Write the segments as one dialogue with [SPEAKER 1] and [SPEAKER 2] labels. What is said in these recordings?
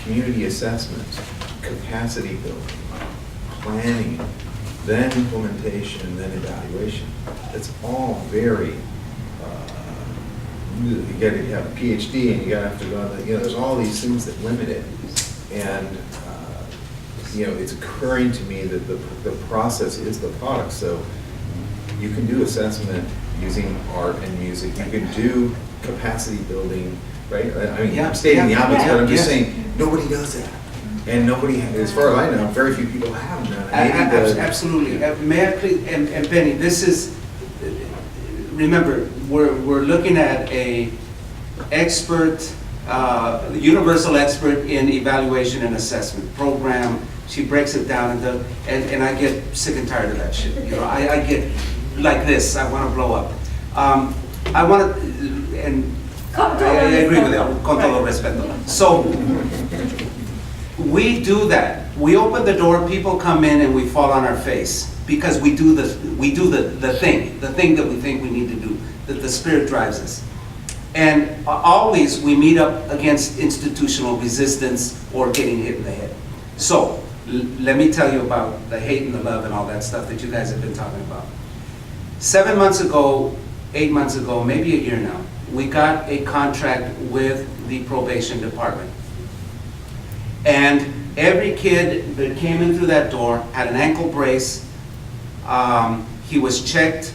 [SPEAKER 1] community assessment, capacity building, planning, then implementation, then evaluation. It's all very, you gotta have a PhD and you gotta have to go on the, there's all these things that limit it. And, it's occurring to me that the process is the product. So you can do assessment using art and music. You can do capacity building, right? I mean, I'm stating the obvious, but I'm just saying, nobody does that. And nobody, as far as I know, very few people have done it.
[SPEAKER 2] Absolutely. May I please, and Benny, this is, remember, we're looking at a expert, universal expert in evaluation and assessment program. She breaks it down and I get sick and tired of that shit. I get like this, I want to blow up. I want to, and I agree with you, con todo respeto. So, we do that. We open the door, people come in and we fall on our face because we do the thing that we think we need to do, that the Spirit drives us. And always we meet up against institutional resistance or getting hit in the head. So, let me tell you about the hate and the love and all that stuff that you guys have been talking about. 7 months ago, 8 months ago, maybe a year now, we got a contract with the probation department. And every kid that came in through that door had an ankle brace. He was checked,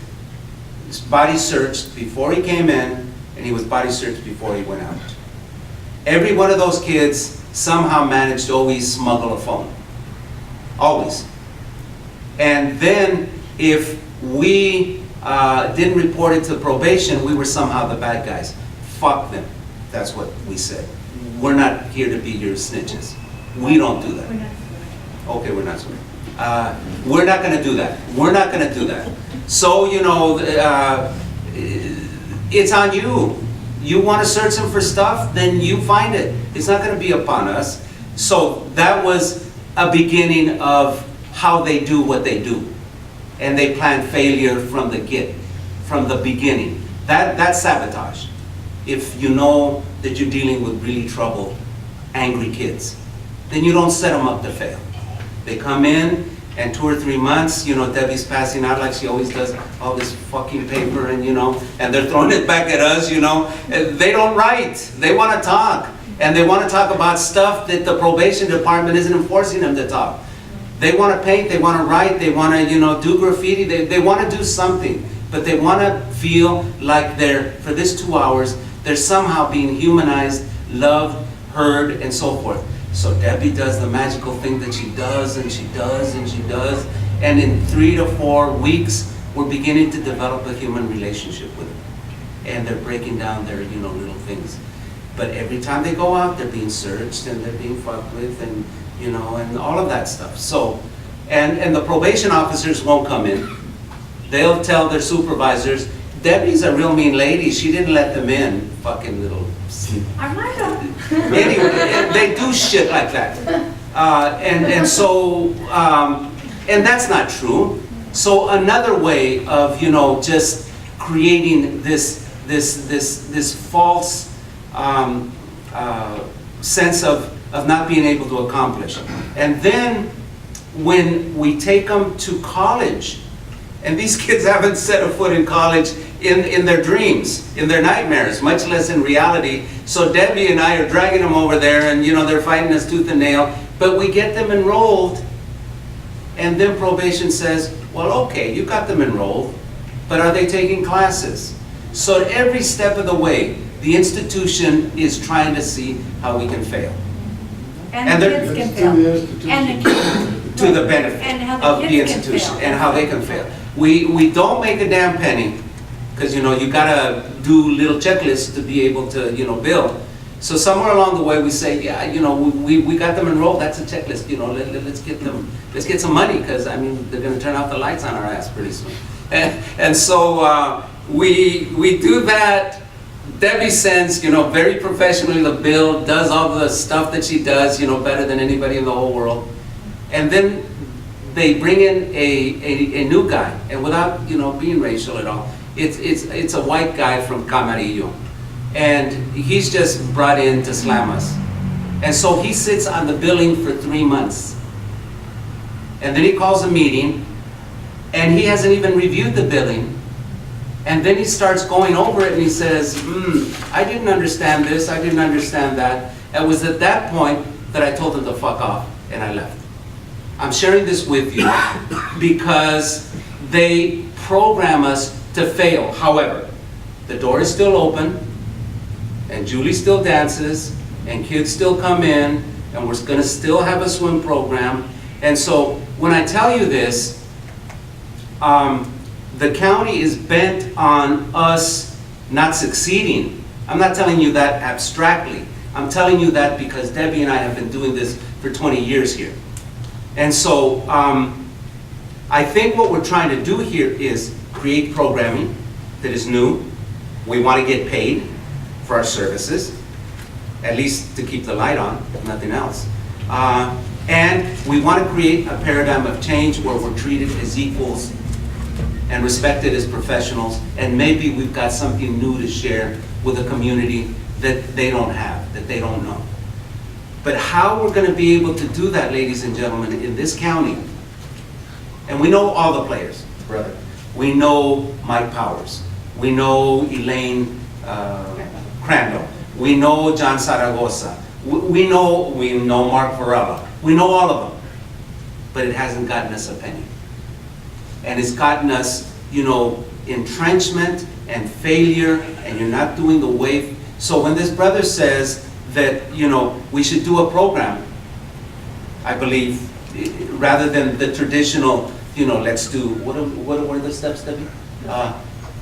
[SPEAKER 2] his body searched before he came in, and he was body searched before he went out. Every one of those kids somehow managed to always smuggle a phone. Always. And then if we didn't report it to probation, we were somehow the bad guys. Fuck them. That's what we said. We're not here to be your snitches. We don't do that. Okay, we're not sorry. We're not going to do that. We're not going to do that. So, it's on you. You want to search them for stuff, then you find it. It's not going to be upon us. So that was a beginning of how they do what they do. And they plan failure from the beginning. That's sabotage. If you know that you're dealing with really troubled, angry kids, then you don't set them up to fail. They come in, and 2 or 3 months, Debbie's passing out like she always does, all this fucking paper, and and they're throwing it back at us, They don't write. They want to talk. And they want to talk about stuff that the probation department isn't enforcing them to talk. They want to paint, they want to write, they want to, do graffiti, they want to do something. But they want to feel like for this 2 hours, they're somehow being humanized, loved, heard, and so forth. So Debbie does the magical thing that she does, and she does, and she does. And in 3 to 4 weeks, we're beginning to develop a human relationship with them. And they're breaking down their, little things. But every time they go out, they're being searched, and they're being fucked with, and, and all of that stuff. So, and the probation officers won't come in. They'll tell their supervisors, Debbie's a real mean lady, she didn't let them in, fucking little... Anyway, they do shit like that. And that's not true. So another way of, just creating this false sense of not being able to accomplish. And then when we take them to college, and these kids haven't set a foot in college in their dreams, in their nightmares, much less in reality. So Debbie and I are dragging them over there, and they're fighting us tooth and nail. But we get them enrolled, and then probation says, well, okay, you got them enrolled, but are they taking classes? So every step of the way, the institution is trying to see how we can fail.
[SPEAKER 3] And the kids can fail. And the kids,
[SPEAKER 2] to the benefit of the institution and how they can fail. We don't make a damn penny, because you gotta do little checklists to be able to bill. So somewhere along the way we say, yeah, we got them enrolled. That's a checklist. Let's get some money, because they're gonna turn off the lights on our ass pretty soon. And so we do that. Debbie sends very professionally the bill, does all the stuff that she does better than anybody in the whole world, and then they bring in a new guy, and without being racial at all, it's a white guy from Camarillo, and he's just brought in to slam us. And so he sits on the billing for 3 months. And then he calls a meeting, and he hasn't even reviewed the billing. And then he starts going over it and he says, I didn't understand this, I didn't understand that. It was at that point that I told him to fuck off, and I left. I'm sharing this with you because they program us to fail. However, the door is still open, and Julie still dances, and kids still come in, and we're gonna still have a swim program. And so when I tell you this, the county is bent on us not succeeding. I'm not telling you that abstractly. I'm telling you that because Debbie and I have been doing this for 20 years here. And so I think what we're trying to do here is create programming that is new. We want to get paid for our services, at least to keep the light on, if nothing else. And we want to create a paradigm of change where we're treated as equals and respected as professionals, and maybe we've got something new to share with a community that they don't have, that they don't know. But how we're going to be able to do that, ladies and gentlemen, in this county, and we know all the players, brother. We know Mike Powers. We know Elaine Crandall. We know John Zaragoza. We know Mark Varela. We know all of them. But it hasn't gotten us a penny. And it's gotten us, entrenchment and failure, and you're not doing the way. So when this brother says that, we should do a program, I believe, rather than the traditional, let's do, what are the steps, Debbie?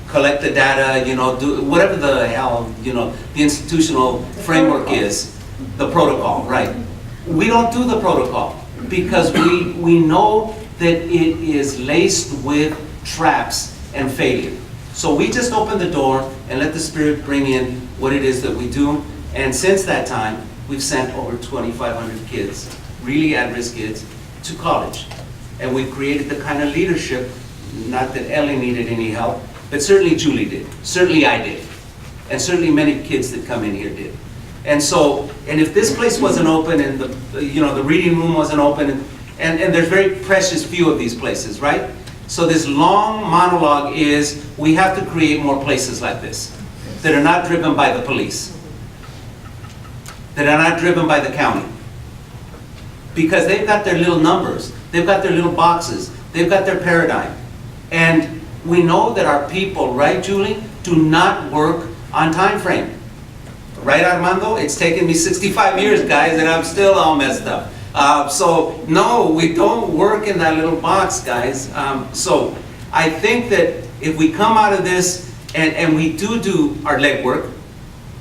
[SPEAKER 2] Collect the data, do whatever the hell, the institutional framework is, the protocol, right? We don't do the protocol because we know that it is laced with traps and failure. So we just open the door and let the Spirit bring in what it is that we do. And since that time, we've sent over 2,500 kids, really at-risk kids, to college. And we've created the kind of leadership, not that Ellie needed any help, but certainly Julie did, certainly I did, and certainly many kids that come in here did. And so, and if this place wasn't open and the reading room wasn't open, and there's very precious few of these places, right? So this long monologue is, we have to create more places like this that are not driven by the police, that are not driven by the county. Because they've got their little numbers, they've got their little boxes, they've got their paradigm. And we know that our people, right, Julie, do not work on time frame. Right, Armando? It's taken me 65 years, guys, and I'm still all messed up. So, no, we don't work in that little box, guys. So, I think that if we come out of this and we do our legwork,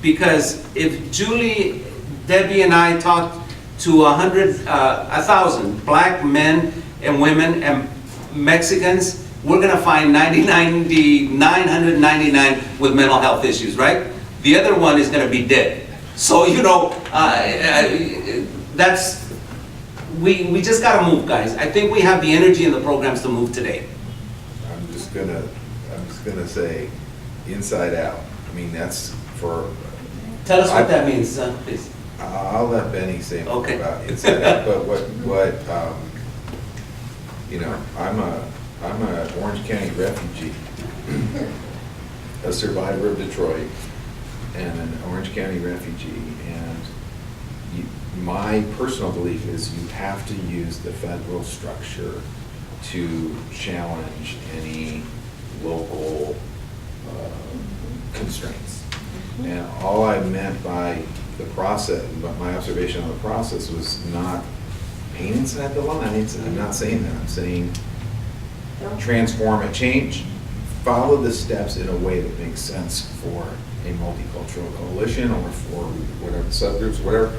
[SPEAKER 2] because if Julie, Debbie, and I talked to 1,000 black men and women and Mexicans, we're going to find 999 with mental health issues, right? The other one is going to be dead. So, that's, we just got to move, guys. I think we have the energy and the programs to move today.
[SPEAKER 1] I'm just gonna say, inside out. I mean, that's for.
[SPEAKER 2] Tell us what that means, please.
[SPEAKER 1] I'll let Benny say more
[SPEAKER 2] Okay.
[SPEAKER 1] about inside out. But what I'm a Orange County refugee, a survivor of Detroit, and an Orange County refugee. And my personal belief is you have to use the federal structure to challenge any local constraints. And all I meant by the process, but my observation on the process was not paint inside the lines. I'm not saying that. I'm saying transform and change. Follow the steps in a way that makes sense for a multicultural coalition or for whatever subgroups, whatever.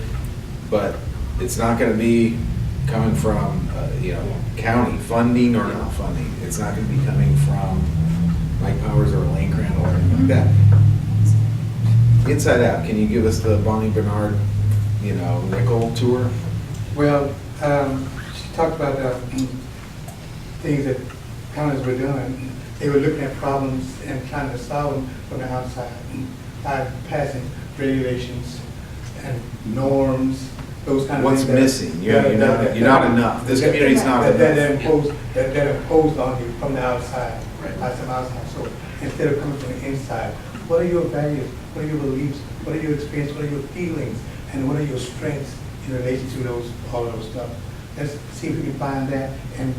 [SPEAKER 1] But it's not going to be coming from county funding or not funding. It's not going to be coming from Mike Powers or Elaine Crandall or anything like that. Inside out, can you give us the Bonnie Bernard, nickel tour?
[SPEAKER 4] Well, she talked about things that counties were doing. They were looking at problems and trying to solve them from the outside by passing regulations and norms those kind of
[SPEAKER 1] What's
[SPEAKER 4] things.
[SPEAKER 1] missing? You're not enough. This community's not
[SPEAKER 4] That
[SPEAKER 1] enough.
[SPEAKER 4] imposed on you from the outside,
[SPEAKER 2] Right.
[SPEAKER 4] by some outside. So instead of coming from the inside, what are your values? What are your beliefs? What are your experiences? What are your feelings? And what are your strengths in relation to all of those stuff? Let's see if we can find that and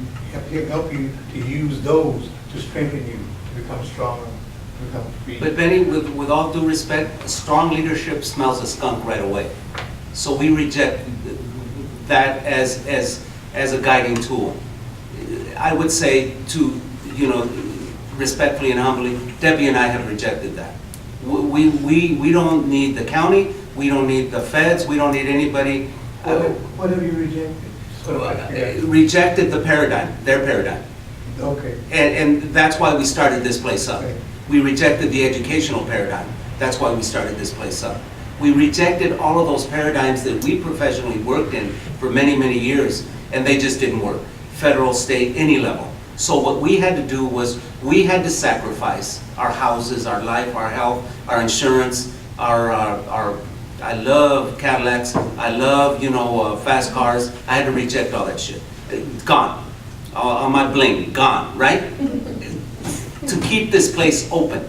[SPEAKER 4] help you to use those to strengthen you, to become stronger, to become free.
[SPEAKER 2] But Benny, with all due respect, strong leadership smells a skunk right away. So we reject that as a guiding tool. I would say to, respectfully and humbly, Debbie and I have rejected that. We don't need the county, we don't need the feds, we don't need anybody.
[SPEAKER 4] What have you rejected?
[SPEAKER 2] Rejected the paradigm, their paradigm.
[SPEAKER 4] Okay.
[SPEAKER 2] And that's why we started this place up.
[SPEAKER 4] Okay.
[SPEAKER 2] We rejected the educational paradigm. That's why we started this place up. We rejected all of those paradigms that we professionally worked in for many, many years, and they just didn't work. Federal, state, any level. So what we had to do was we had to sacrifice our houses, our life, our health, our insurance, I love Cadillacs, I love, fast cars. I had to reject all that shit. Gone. All my bling, gone, right? To keep this place open.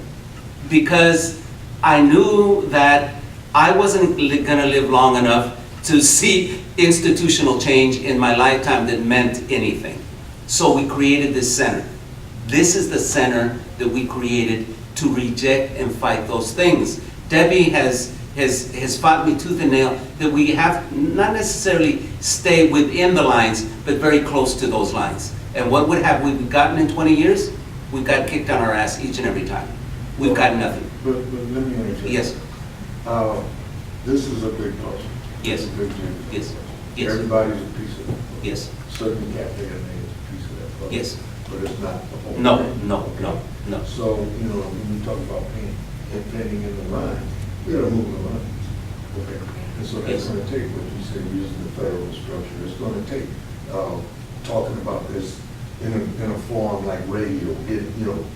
[SPEAKER 2] Because I knew that I wasn't gonna live long enough to see institutional change in my lifetime that meant anything. So we created this center. This is the center that we created to reject and fight those things. Debbie has fought me tooth and nail that we have not necessarily stay within the lines, but very close to those lines. And what would have we gotten in 20 years? We've got kicked on our ass each and every time. We've gotten nothing.
[SPEAKER 5] But let me interject.
[SPEAKER 2] Yes,
[SPEAKER 5] This is a big puzzle.
[SPEAKER 2] Yes.
[SPEAKER 5] It's a big jigsaw
[SPEAKER 2] yes,
[SPEAKER 5] puzzle.
[SPEAKER 2] yes,
[SPEAKER 5] Everybody's a piece of it.
[SPEAKER 2] yes,
[SPEAKER 5] Certainly Cafe is a piece of that puzzle.
[SPEAKER 2] yes.
[SPEAKER 5] But it's not the whole.
[SPEAKER 2] No,
[SPEAKER 5] thing.
[SPEAKER 2] no,
[SPEAKER 5] Okay.
[SPEAKER 2] no, no.
[SPEAKER 5] So, when we talk about painting in the lines, we gotta move the lines. Okay. And so that's
[SPEAKER 2] Yes.
[SPEAKER 5] gonna take, what you say, using the federal structure, it's gonna take, talking about this in a forum like radio,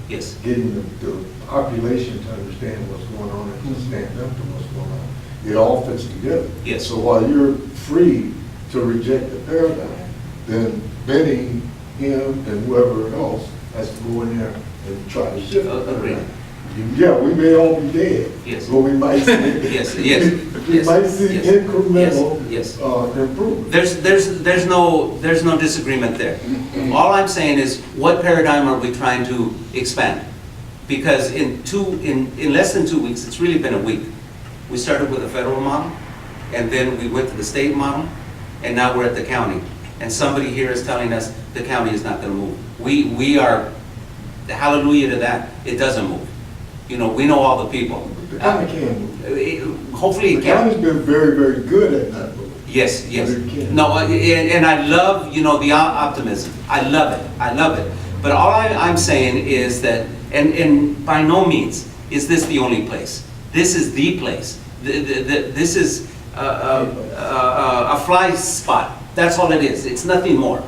[SPEAKER 2] Yes.
[SPEAKER 5] getting the population to understand what's going on and to stand up to what's going on. It all fits together.
[SPEAKER 2] Yes.
[SPEAKER 5] So while you're free to reject the paradigm, then Benny, him, and whoever else has to go in there and try to shift the
[SPEAKER 2] Agreed.
[SPEAKER 5] paradigm. Yeah, we may all be dead.
[SPEAKER 2] Yes.
[SPEAKER 5] But we might see.
[SPEAKER 2] Yes, yes,
[SPEAKER 5] We
[SPEAKER 2] yes,
[SPEAKER 5] might see
[SPEAKER 2] yes,
[SPEAKER 5] incremental,
[SPEAKER 2] yes,
[SPEAKER 5] improvement.
[SPEAKER 2] There's no disagreement there. All I'm saying is, what paradigm are we trying to expand? Because in less than 2 weeks, it's really been a week. We started with a federal model, and then we went to the state model, and now we're at the county. And somebody here is telling us the county is not gonna move. We are, hallelujah to that, it doesn't move. We know all the people.
[SPEAKER 5] The county can move.
[SPEAKER 2] Hopefully
[SPEAKER 5] The
[SPEAKER 2] it can.
[SPEAKER 5] county's been very, very good at not moving.
[SPEAKER 2] Yes, yes.
[SPEAKER 5] But it can.
[SPEAKER 2] No, and I love, the optimism. I love it. I love it. But all I'm saying is that, and by no means is this the only place. This is the place. This is a fly spot. That's all it is. It's nothing more.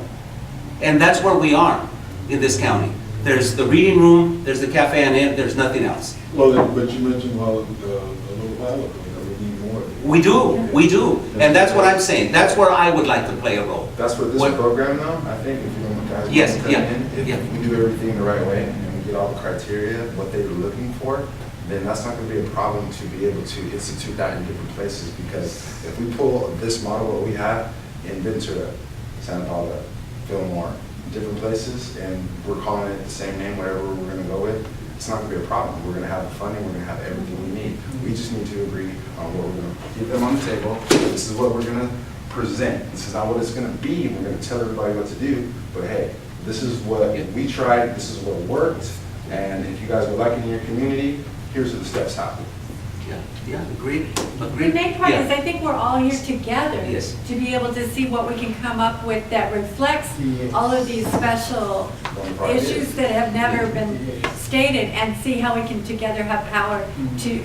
[SPEAKER 2] And that's where we are in this county. There's the reading room, there's the cafe and inn, there's nothing else.
[SPEAKER 5] Well, but you mentioned a little while ago that we need more.
[SPEAKER 2] We do. And that's what I'm saying. That's where I would like to play a role.
[SPEAKER 6] That's what this
[SPEAKER 2] What-
[SPEAKER 6] program though, I think if you want guys
[SPEAKER 2] Yes,
[SPEAKER 6] to come
[SPEAKER 2] yeah,
[SPEAKER 6] in,
[SPEAKER 2] yeah.
[SPEAKER 6] if we do everything the right way and we get all the criteria, what they were looking for, then that's not gonna be a problem to be able to institute that in different places, because if we pull this model, what we have in Ventura, Santa Paula, Fillmore, different places, and we're calling it the same name, whatever we're gonna go with, it's not gonna be a problem. We're gonna have the funding, we're gonna have everything we need. We just need to agree on what we're gonna give them on the table. This is what we're gonna present. This is not what it's gonna be. We're gonna tell everybody what to do, but hey, this is what we tried, this is what worked, and if you guys would like it in your community, here's the steps how.
[SPEAKER 2] Yeah, agreed.
[SPEAKER 3] The
[SPEAKER 2] Agreed.
[SPEAKER 3] main part is,
[SPEAKER 2] Yeah.
[SPEAKER 3] I think we're all here together
[SPEAKER 2] Yes.
[SPEAKER 3] to be able to see what we can come up with that reflects
[SPEAKER 4] Yes.
[SPEAKER 3] all of these special
[SPEAKER 6] One part is-
[SPEAKER 3] issues that have never been stated, and see how we can together have power to,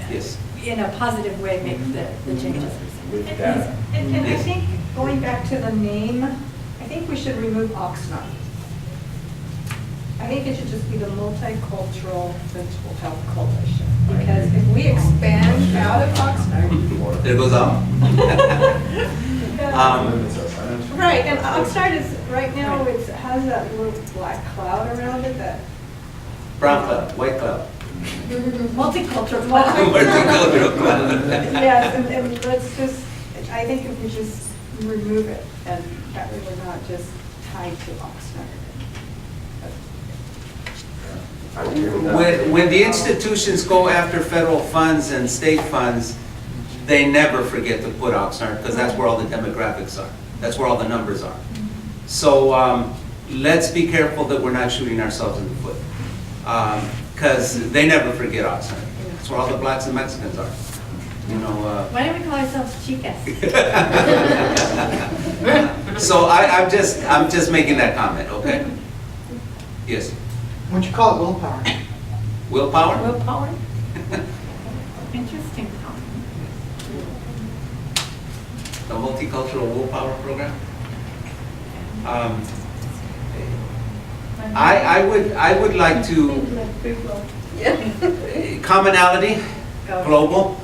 [SPEAKER 2] Yes.
[SPEAKER 3] in a positive way, make the changes.
[SPEAKER 6] With that,
[SPEAKER 7] And I
[SPEAKER 2] Yes.
[SPEAKER 7] think, going back to the name, I think we should remove Oxnard. I think it should just be the Multicultural Mental Health Coalition. Because if we expand out of Oxnard,
[SPEAKER 2] There goes out.
[SPEAKER 7] right, and Oxnard is, right now, it has that little black cloud around it that.
[SPEAKER 2] Brown cloud, white cloud.
[SPEAKER 3] Multicultural.
[SPEAKER 2] Multicultural cloud.
[SPEAKER 7] Yes, and let's just, I think if we just remove it, and that way we're not just tied to Oxnard.
[SPEAKER 6] I agree with that.
[SPEAKER 2] When the institutions go after federal funds and state funds, they never forget to put Oxnard, because that's where all the demographics are. That's where all the numbers are. So let's be careful that we're not shooting ourselves in the foot. Because they never forget Oxnard. That's where all the blacks and Mexicans are. You know.
[SPEAKER 3] Why don't we call ourselves chicas?
[SPEAKER 2] So I'm just making that comment, okay? Yes.
[SPEAKER 8] Why don't you call it willpower?
[SPEAKER 2] Willpower?
[SPEAKER 3] Willpower? Interesting.
[SPEAKER 2] The multicultural willpower program? I would like to, commonality, global.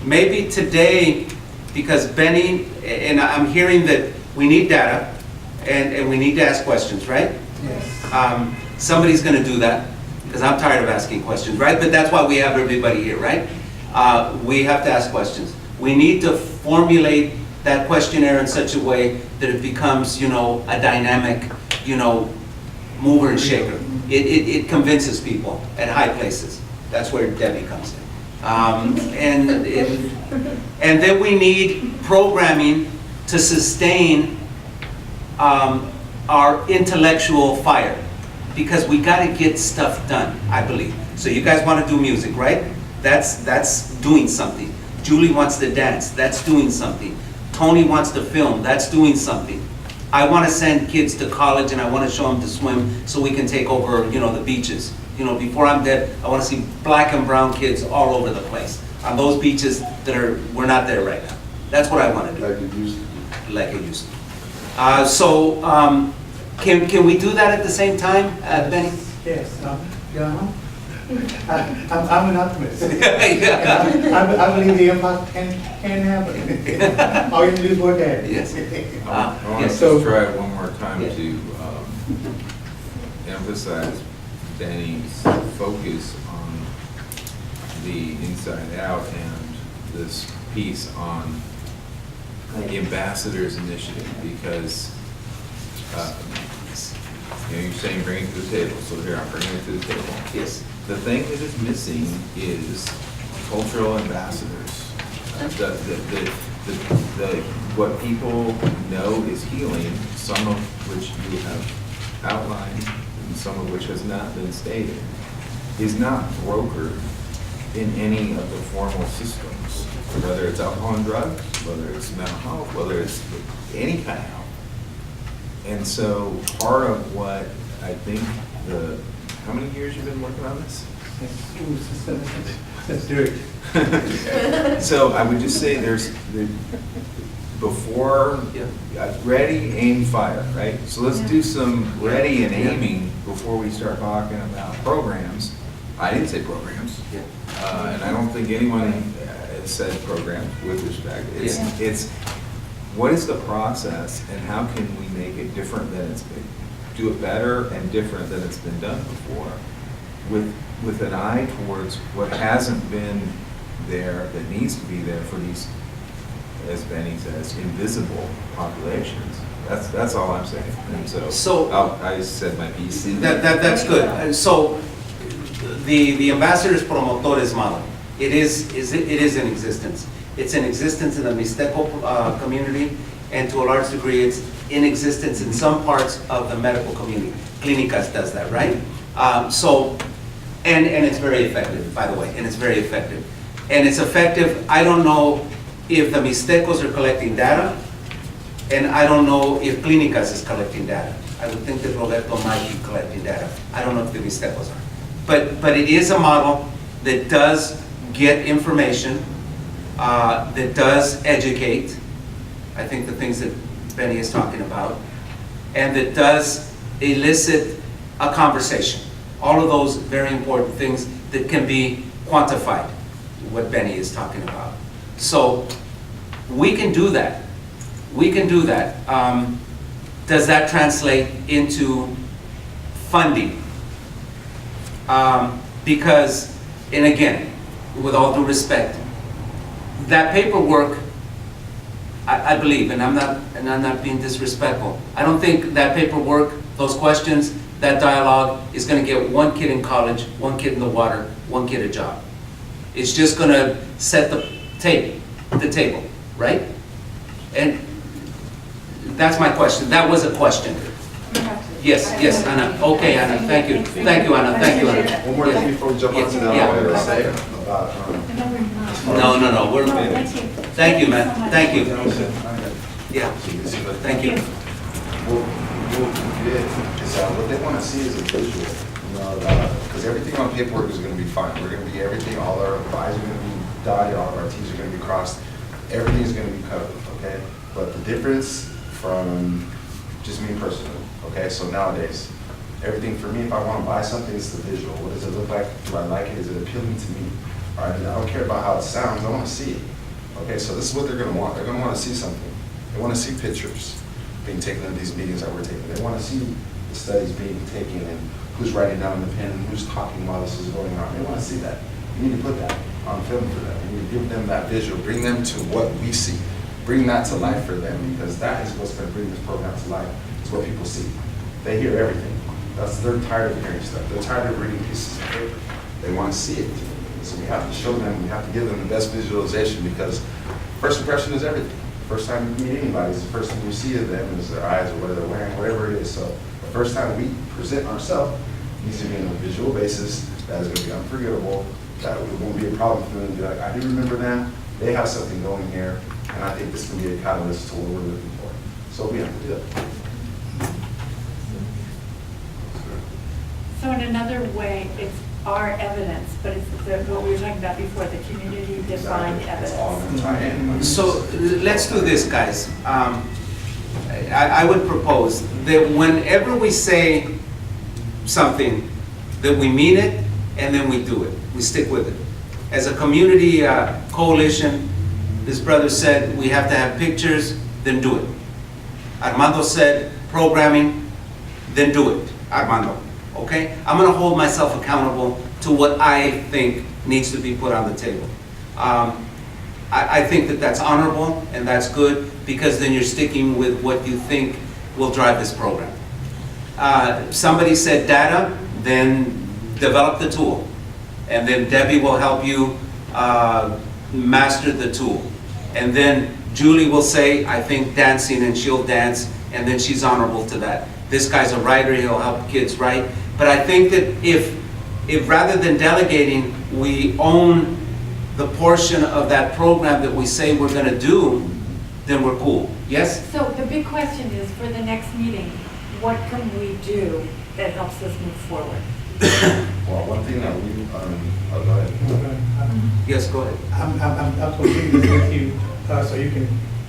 [SPEAKER 2] Maybe today, because Benny, and I'm hearing that we need data and we need to ask questions, right?
[SPEAKER 8] Yes.
[SPEAKER 2] Somebody's gonna do that, because I'm tired of asking questions, right? But that's why we have everybody here, right? We have to ask questions. We need to formulate that questionnaire in such a way that it becomes, you know, a dynamic, you know, mover and shaker. It convinces people at high places. That's where Debbie comes in. And then we need programming to sustain our intellectual fire, because we got to get stuff done, I believe. So you guys want to do music, right? That's doing something. Julie wants to dance. That's doing something. Tony wants to film. That's doing something. I want to send kids to college, and I want to show them to swim so we can take over, you know, the beaches. You know, before I'm dead, I want to see black and brown kids all over the place on those beaches that we're not there right now. That's what I want to do.
[SPEAKER 5] Like it used to be.
[SPEAKER 2] Like it used to. Can we do that at the same time, Benny?
[SPEAKER 4] Yes, yeah. I'm an optimist.
[SPEAKER 2] Yeah.
[SPEAKER 4] I believe the impact can happen. All you have to do is work at it.
[SPEAKER 2] Yes.
[SPEAKER 1] I want
[SPEAKER 2] Yes.
[SPEAKER 1] to try it one more time
[SPEAKER 2] Yeah.
[SPEAKER 1] to emphasize Benny's focus on the inside out and this piece on the ambassadors initiative, because you know, you're saying bring it to the table, so here I'm bringing it to the table.
[SPEAKER 2] Yes.
[SPEAKER 1] The thing that is missing is cultural ambassadors. What people know is healing, some of which you have outlined, and some of which has not been stated, is not brokered in any of the formal systems, whether it's alcohol and drugs, whether it's mental health, whether it's any kind of health. And so part of what I think how many years you've been working on this?
[SPEAKER 4] Let's do it.
[SPEAKER 1] So I would just say before, ready, aim, fire, right? So let's do some ready and aiming before we start talking about programs. I didn't say programs. And I don't think anyone has said programs with respect. It's what is the process and how can we make it different than it's been, do it better and different than it's been done before, with an eye towards what hasn't been there that needs to be there for these, as Benny says, invisible populations. That's all I'm saying. And so I said my piece.
[SPEAKER 2] That's good. So the ambassadors promotores model, it is in existence. It's in existence in the Mixteco community, and to a large degree, it's in existence in some parts of the medical community. Clínicas does that, right? And it's very effective, by the way, and it's very effective. And it's effective, I don't know if the Mixtecos are collecting data, and I don't know if Clínicas is collecting data. I would think that Roberto might be collecting data. I don't know if the Mixtecos are. But it is a model that does get information, that does educate, I think the things that Benny is talking about, and that does elicit a conversation. All of those very important things that can be quantified, what Benny is talking about. So we can do that. We can do that. Does that translate into funding? Because, and again, with all due respect, that paperwork, I believe, and I'm not being disrespectful, I don't think that paperwork, those questions, that dialogue is gonna get one kid in college, one kid in the water, one kid a job. It's just gonna set the table, right? And that's my question. That was a question. Yes, yes, Anna. Okay, Anna, thank you. Thank you, Anna, thank you, Anna.
[SPEAKER 6] One more thing before we jump onto that, I wanted to say about,
[SPEAKER 2] No, we're, thank you, man, thank you. Yeah,
[SPEAKER 6] so you can see, like,
[SPEAKER 2] thank you.
[SPEAKER 6] what we did is, what they want to see is a visual, you know, because everything on paperwork is going to be fine. We're going to be everything, all our I's are going to be dotted, all of our T's are going to be crossed. Everything is going to be covered, okay? But the difference from just me personally, okay? So nowadays, everything for me, if I want to buy something, it's the visual. What does it look like? Do I like it? Is it appealing to me? All right, I don't care about how it sounds. I want to see it. Okay, so this is what they're going to want. They're going to want to see something. They want to see pictures being taken in these meetings that we're taking. They want to see the studies being taken and who's writing down in the pen and who's talking while this is going on. They want to see that. You need to put that on film for them. You need to give them that visual. Bring them to what we see. Bring that to life for them, because that is what's going to bring this program to life. It's what people see. They hear everything. They're tired of hearing stuff. They're tired of reading pieces of paper. They want to see it. So we have to show them, we have to give them the best visualization, because first impression is everything. First time you meet anybody, the first thing you see of them is their eyes or what they're wearing, whatever it is. So the first time we present ourselves needs to be on a visual basis that is going to be unforgettable, that it won't be a problem for them to be like, I do remember them, they have something going here, and I think this can be a catalyst to what we're looking for. So we have to do it.
[SPEAKER 3] So in another way, it's our evidence, but it's what we were talking about before, the community defined
[SPEAKER 6] It's all
[SPEAKER 3] evidence.
[SPEAKER 6] going to tie in.
[SPEAKER 2] So let's do this, guys. I would propose that whenever we say something, that we mean it and then we do it. We stick with it. As a community coalition, this brother said we have to have pictures, then do it. Armando said programming, then do it. Armando, okay? I'm gonna hold myself accountable to what I think needs to be put on the table. I think that that's honorable and that's good, because then you're sticking with what you think will drive this program. Somebody said data, then develop the tool. And then Debbie will help you master the tool. And then Julie will say, I think dancing, and she'll dance, and then she's honorable to that. This guy's a writer, he'll help kids write. But I think that if rather than delegating, we own the portion of that program that we say we're gonna do, then we're cool. Yes?
[SPEAKER 3] So the big question is, for the next meeting, what can we do that helps us move forward?
[SPEAKER 6] Well, one thing that we, oh, go ahead.
[SPEAKER 2] Yes, go ahead.
[SPEAKER 4] I'm completely with you, so you can,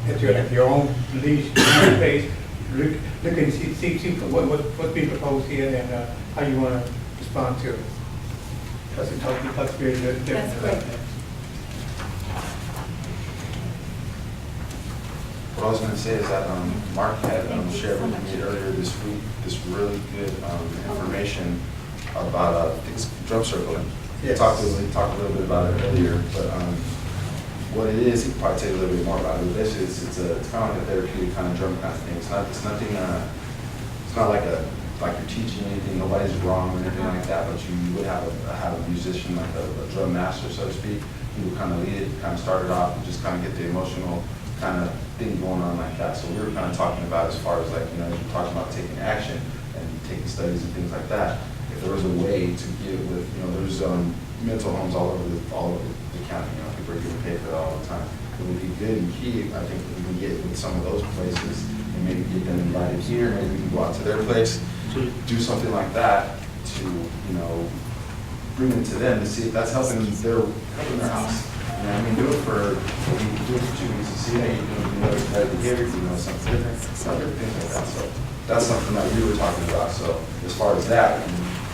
[SPEAKER 4] at your own leash, pace, look and see what's being proposed here and how you want to respond to it. That's very good.
[SPEAKER 3] That's great.
[SPEAKER 6] What I was going to say is that Mark had
[SPEAKER 3] Thank you
[SPEAKER 6] shared
[SPEAKER 3] so
[SPEAKER 6] with
[SPEAKER 3] much.
[SPEAKER 6] me earlier this week this really good information about drum circling.
[SPEAKER 4] Yes.
[SPEAKER 6] He talked a little bit about it earlier, but what it is, he can probably tell you a little bit more about it. But basically, it's kind of like a therapeutic kind of drum kind of thing. It's nothing. It's not like you're teaching anything. Nobody's wrong or anything like that. But you would have a musician, like a drum master, so to speak. He would kind of lead it, kind of start it off, and just kind of get the emotional kind of thing going on like that. So we were kind of talking about, as far as like, you know, as you're talking about taking action and taking studies and things like that, if there was a way to get with, you know, there's mental homes all over the county, you know, people are getting paid for that all the time. It would be good and key, I think, if we can get with some of those places and maybe get them invited here, maybe we can go out to their place, do something like that to, you know, bring it to them to see if that's helping their house. You know, I mean, do it for 2 weeks to see how you know better behavior, you know, something different, other things like that. So that's something that we were talking about. So as far as that,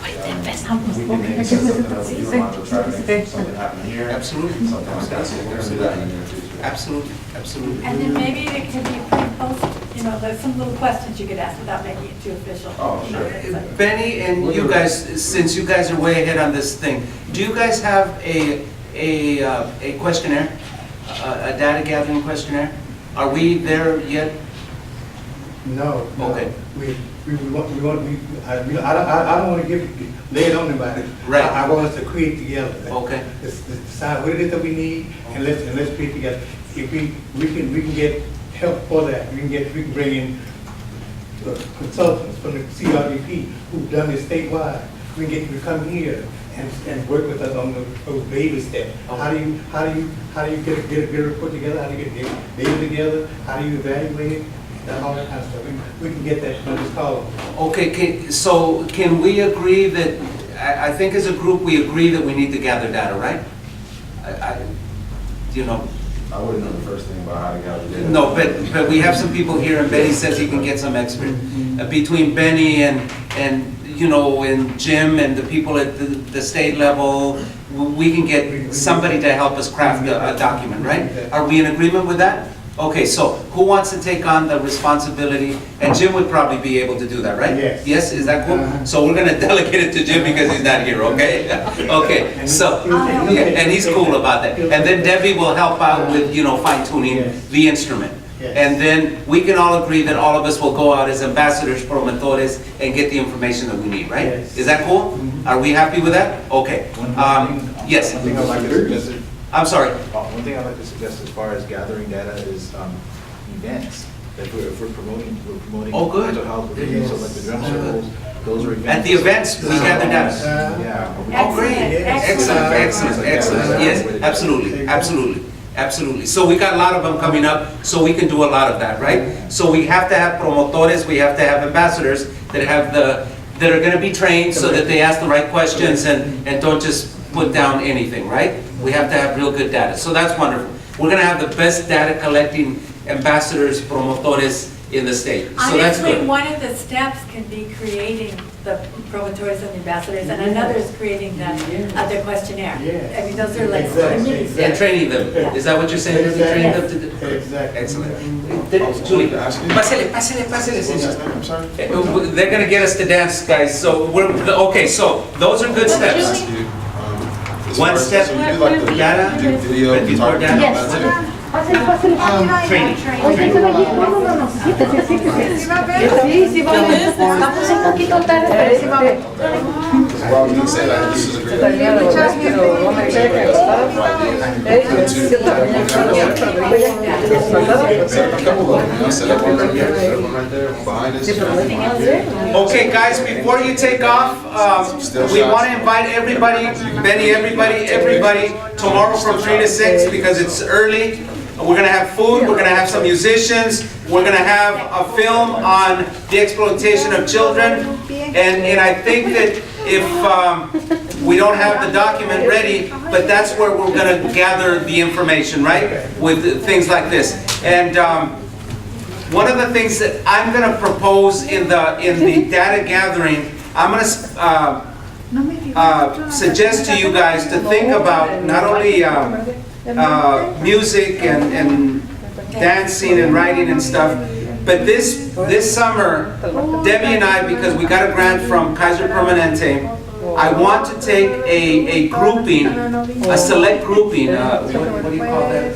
[SPEAKER 6] We can maybe set something up, you and Lonzo try to make something happen here.
[SPEAKER 2] Absolutely.
[SPEAKER 6] Something like that, so we're gonna do that in the near future.
[SPEAKER 2] Absolutely, absolutely.
[SPEAKER 3] And then maybe it could be pre-posted, you know, there's some little questions you could ask without making it too official.
[SPEAKER 6] Oh,
[SPEAKER 3] You know,
[SPEAKER 6] sure.
[SPEAKER 3] it's like-
[SPEAKER 2] Benny and you guys, since you guys are way ahead on this thing, do you guys have a questionnaire? A data gathering questionnaire? Are we there yet?
[SPEAKER 4] No, no.
[SPEAKER 2] Okay.
[SPEAKER 4] We I don't want to lay it on anybody.
[SPEAKER 2] Right.
[SPEAKER 4] I want us to create together.
[SPEAKER 2] Okay.
[SPEAKER 4] Let's decide what it is that we need, and let's create together. If we can get help for that, we can bring in consultants from the CRDP who've done this statewide. We can get them to come here and work with us on those baby steps. How do you get a report together? How do you get data together? How do you evaluate it? All that kind of stuff. We can get that from this column.
[SPEAKER 2] Okay, so can we agree that, I think as a group, we agree that we need to gather data, right? You know,
[SPEAKER 6] I wouldn't know the first thing about how to gather data.
[SPEAKER 2] no, but we have some people here, and Benny says he can get some expert. Between Benny and you know, and Jim and the people at the state level, we can get somebody to help us craft a document, right? Are we in agreement with that? Okay, so who wants to take on the responsibility? And Jim would probably be able to do that, right?
[SPEAKER 4] Yes.
[SPEAKER 2] Yes, is that cool? So we're gonna delegate it to Jim because he's not here, okay? Okay, so, yeah, and he's cool about that. And then Debbie will help out with, you know, fine tuning the instrument.
[SPEAKER 4] Yes.
[SPEAKER 2] And then we can all agree that all of us will go out as ambassadors, promotores, and get the information that we need, right?
[SPEAKER 4] Yes.
[SPEAKER 2] Is that cool? Are we happy with that? Okay. Yes,
[SPEAKER 1] One thing I'd like to suggest,
[SPEAKER 2] I'm sorry.
[SPEAKER 1] one thing I'd like to suggest as far as gathering data is events. If we're promoting
[SPEAKER 2] Oh, good.
[SPEAKER 1] mental health, so like the drum circles, those are events.
[SPEAKER 2] At the events, we gather data.
[SPEAKER 1] Yeah.
[SPEAKER 2] Oh, great.
[SPEAKER 3] Excellent.
[SPEAKER 2] Excellent, excellent. Yes, absolutely, absolutely, absolutely. So we got a lot of them coming up, so we can do a lot of that, right? So we have to have promotores, we have to have ambassadors that that are gonna be trained so that they ask the right questions and don't just put down anything, right? We have to have real good data, so that's wonderful. We're gonna have the best data collecting ambassadors, promotores in the state, so that's
[SPEAKER 3] Honestly,
[SPEAKER 2] good.
[SPEAKER 3] one of the steps can be creating the promotores and ambassadors, and another is creating the questionnaire.
[SPEAKER 4] Yes.
[SPEAKER 3] I mean, those are like.
[SPEAKER 4] Exactly.
[SPEAKER 2] And training them, is that what you're saying? You're training them to do?
[SPEAKER 4] Exactly.
[SPEAKER 2] Excellent. Julie, pásale, señor.
[SPEAKER 6] I'm sorry?
[SPEAKER 2] They're gonna get us to dance, guys, so okay, so those are good steps. One step,
[SPEAKER 6] So you do like the
[SPEAKER 2] data,
[SPEAKER 6] video,
[SPEAKER 2] but before
[SPEAKER 6] talk
[SPEAKER 2] data.
[SPEAKER 6] about that
[SPEAKER 2] Training.
[SPEAKER 9] Sí, va a ver. Estamos un poquito tarde, pero sí va a ver.
[SPEAKER 6] too. Well, I was gonna say that this is a great idea. Set up a couple of them, you know, set up one right here, set up one right there, one behind us.
[SPEAKER 2] Okay, guys, before you take off, we want to invite everybody, Benny, everybody, tomorrow from 3 to 6 because it's early. We're gonna have food, we're gonna have some musicians, we're gonna have a film on the exploitation of children. And I think that if we don't have the document ready, but that's where we're gonna gather the information, right? With things like this. And one of the things that I'm gonna propose in the data gathering, I'm gonna suggest to you guys to think about not only music and dancing and writing and stuff, but this summer, Debbie and I, because we got a grant from Kaiser Permanente, I want to take a grouping, a select grouping, what do you call that?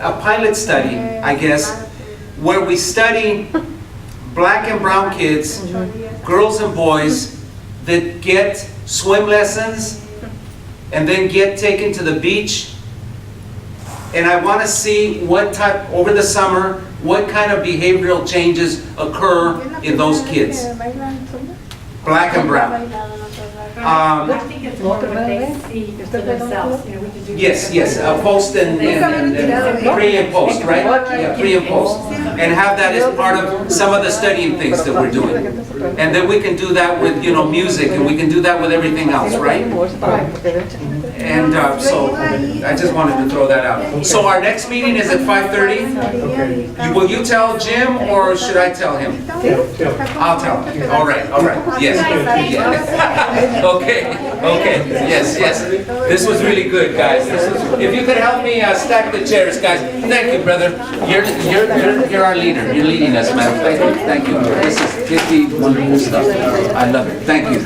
[SPEAKER 2] A pilot study, I guess, where we study black and brown kids, girls and boys, that get swim lessons and then get taken to the beach. And I want to see what type, over the summer, what kind of behavioral changes occur in those kids, black and brown.
[SPEAKER 3] I think it's more what they see for themselves, you know, we can do.
[SPEAKER 2] Yes, post and pre and post, right? Yeah, pre and post. And have that as part of some of the studying things that we're doing. And then we can do that with, you know, music, and we can do that with everything else, right? And so I just wanted to throw that out. So our next meeting is at 5:30?
[SPEAKER 4] Okay.
[SPEAKER 2] Will you tell Jim or should I tell him?
[SPEAKER 4] Tell.
[SPEAKER 2] I'll tell him. All right, yes. Yeah. Okay, yes. This was really good, guys. If you could help me stack the chairs, guys. Thank you, brother. You're our leader. You're leading us, man. Thank you. This is wonderful stuff. I love it. Thank you.